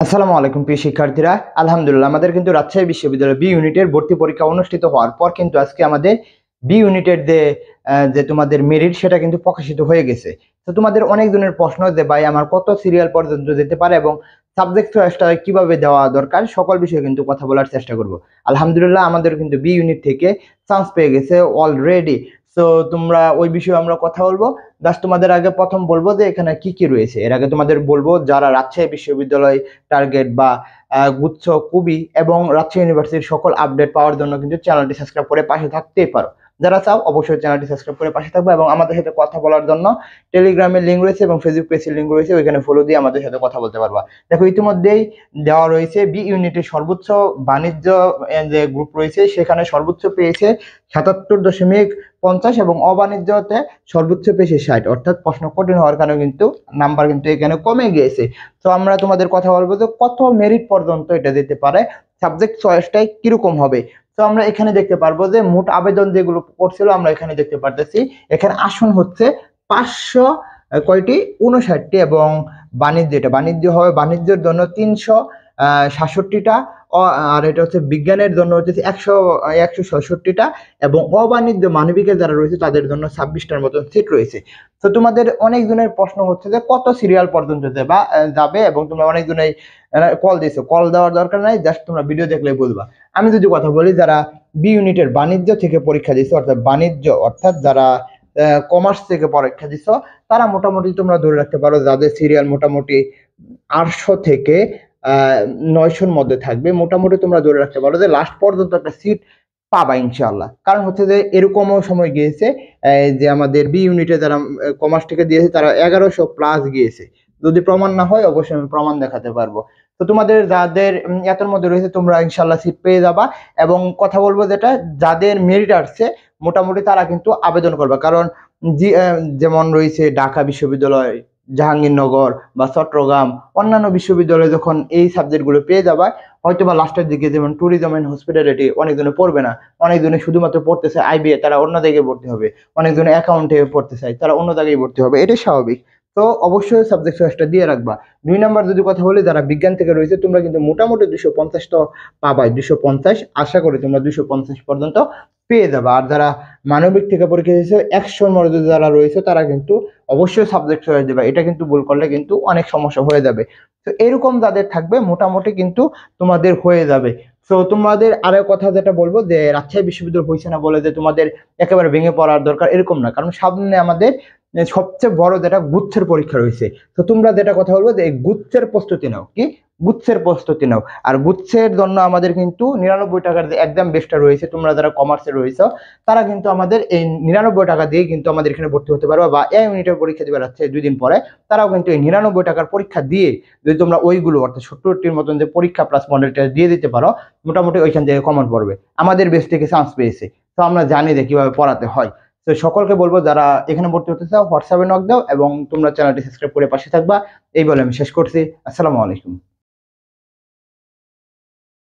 আসসালামু আলাইকুম প্রিয় শিক্ষার্থীরা। আলহামদুলিল্লাহ আমাদের কিন্তু রাজশাহী বিশ্ববিদ্যালয় বি ইউনিটের ভর্তি পরীক্ষা অনুষ্ঠিত হওয়ার পর কিন্তু আজকে আমাদের বি ইউনিটের যে তোমাদের মেরিট সেটা কিন্তু প্রকাশিত হয়ে গেছে। তো তোমাদের অনেক জনের প্রশ্ন যে ভাই আমার কত সিরিয়াল পর্যন্ত যেতে পারে এবং সাবজেক্ট চয়েসটা কিভাবে দেওয়া দরকার সকল বিষয়ে কিন্তু কথা বলার চেষ্টা করব। আলহামদুলিল্লাহ আমাদের কিন্তু বি ইউনিট থেকে চান্স পেয়ে গেছে অলরেডি। তো তোমরা ওই বিষয়ে আমরা কথা বলবো। জাস্ট তোমাদের আগে প্রথম বলবো যে এখানে কি কি রয়েছে। এর আগে তোমাদের বলবো যারা রাজশাহী বিশ্ববিদ্যালয় টার্গেট বা গুচ্ছ কুবি এবং রাজশাহী ইউনিভার্সিটির সকল আপডেট পাওয়ার জন্য কিন্তু চ্যানেলটি সাবস্ক্রাইব করে পাশে থাকতেই পারো। যারা চাও অবশ্যই চ্যানেলটি সাবস্ক্রাইব করে পাশে থাকবে এবং আমাদের সাথে কথা বলার জন্য টেলিগ্রামের লিঙ্ক রয়েছে এবং ফেসবুক পেজের লিঙ্ক রয়েছে, ওইখানে ফলো দিয়ে আমাদের সাথে কথা বলতে পারবা। দেখো ইতিমধ্যেই দেওয়া রয়েছে বি ইউনিটের সর্বোচ্চ বাণিজ্য যে গ্রুপ রয়েছে সেখানে সর্বোচ্চ পেয়েছে 77.50 এবং অবাণিজ্যতে সর্বোচ্চ পেয়েছে 60, অর্থাৎ প্রশ্ন কঠিন হওয়ার কারণে কিন্তু নাম্বার কিন্তু এখানে কমে গিয়েছে। তো আমরা তোমাদের কথা বলবো যে কত মেরিট পর্যন্ত এটা দিতে পারে, সাবজেক্ট চয়েসটাই কিরকম হবে। তো আমরা এখানে দেখতে পারবো যে মোট আবেদন যেগুলো করছিল আমরা এখানে দেখতে পারতেছি এখানে আসন হচ্ছে 500 কয়টি 59টি এবং বাণিজ্য হবে বাণিজ্যের জন্য 367টা, আর এটা হচ্ছে বিজ্ঞানের জন্য হচ্ছে 166টা এবং অবাণিজ্য মানবিকের যারা রয়েছে তাদের জন্য 26টার মতন সিট রয়েছে। তো তোমাদের অনেকজনের প্রশ্ন হচ্ছে যে কত সিরিয়াল পর্যন্ত যাবে এবং তোমরা অনেকজনেই কল দিয়েছো। কল দেওয়ার দরকার নাই, জাস্ট তোমরা ভিডিও দেখলে বলবা। আমি যদি কথা বলি যারা বি ইউনিটের বাণিজ্য থেকে পরীক্ষা দিছো অর্থাৎ যারা কমার্স থেকে পরীক্ষা দিছো তারা মোটামুটি তোমরা ধরে রাখতে পারো যাদের সিরিয়াল মোটামুটি 800 থেকে 900-র মধ্যে থাকবে। মোটামুটি তোমরা ধরে রাখতে পারো যে লাস্ট পর্যন্ত একটা সিট পাবা ইনশাআল্লাহ। কারণ হচ্ছে যে এরকমও সময় গিয়েছে যে আমাদের বি ইউনিটে যারা কমার্স থেকে দিয়েছে তারা 1100 প্লাস গিয়েছে। যদি প্রমাণ না হয় অবশ্যই আমি প্রমাণ দেখাতে পারবো। তো তোমাদের যাদের এতর মধ্যে রয়েছে তোমরা ইনশাআল্লাহ সিট পেয়ে যাবা। এবং কথা বলবো যেটা যাদের মেরিট আসছে মোটামুটি তারা কিন্তু আবেদন করবে, কারণ যেমন রয়েছে ঢাকা বিশ্ববিদ্যালয়, জাহাঙ্গীরনগর বা চট্টগ্রাম, অন্যান্য বিশ্ববিদ্যালয়ে যখন এই সাবজেক্টগুলো পেয়ে যাবে হয়তো বা লাস্টের দিকে যেমন ট্যুরিজম এন্ড হসপিটালিটি অনেকজনে পড়বে না, অনেকজনে শুধুমাত্র পড়তে চায় আইবিএ তারা অন্য জায়গায় ভর্তি হবে, অনেকজনে অ্যাকাউন্টে পড়তে চায় তারা অন্য জায়গায় ভর্তি হবে, এটাই স্বাভাবিক। তো অবশ্যই সাবজেক্ট চয়েসটা দিয়ে রাখবা। 2 নম্বর যদি কথা বলি যারা বিজ্ঞান থেকে রয়েছে তোমরা কিন্তু মোটামুটি 250 তো পাবাই, 250 আশা করি তোমরা 250 পর্যন্ত পেয়ে যাবে। আর যারা মানবিক থেকে পরীক্ষা দিয়েছে 100-র মধ্যে যারা রয়েছে তারা কিন্তু অবশ্যই সাবজেক্ট চয়েস দেবে, এটা কিন্তু ভুল করলে কিন্তু অনেক সমস্যা হয়ে যাবে। তো এরকম যাদের থাকবে মোটামুটি কিন্তু তোমাদের হয়ে যাবে। তো তোমাদের আরেক কথা যেটা বলবো যে রাজশাহী বিশ্ববিদ্যালয় হয়েছে না বলে যে তোমাদের একেবারে ভেঙে পড়ার দরকার এরকম না, কারণ সামনে আমাদের সবচেয়ে বড় যেটা গুচ্ছের পরীক্ষা রয়েছে। তো তোমরা যেটা কথা বলবো যে এই গুচ্ছের প্রস্তুতি নাও, গুচ্ছের প্রস্তুতি নাও। আর গুচ্ছের জন্য আমাদের কিন্তু 99 টাকার যে এক্সাম বেসটা রয়েছে, তোমরা যারা কমার্সে রয়েছে তারা কিন্তু আমাদের এই 99 টাকা দিয়ে কিন্তু আমাদের এখানে ভর্তি হতে পারবে, বা এই ইউনিটের পরীক্ষা দিবে রাখছে 2 দিন পরে তারাও কিন্তু এই 99 টাকার পরীক্ষা দিয়ে যদি তোমরা ওইগুলো অর্থাৎ 70টির মতন যে পরীক্ষা প্লাস মডেল টেস্ট দিয়ে দিতে পারো মোটামুটি ওইখান থেকে কমন পড়বে। আমাদের বেস থেকে চান্স পেয়েছে, তো আমরা জানি যে কিভাবে পড়াতে হয়। তো সকলকে বলবো যারা এখানে ভর্তি হতে চাও হোয়াটসঅ্যাপে নক দাও এবং তোমরা চ্যানেলটি সাবস্ক্রাইব করে পাশে থাকবা। এই বলে আমি শেষ করছি। আসসালামু আলাইকুম।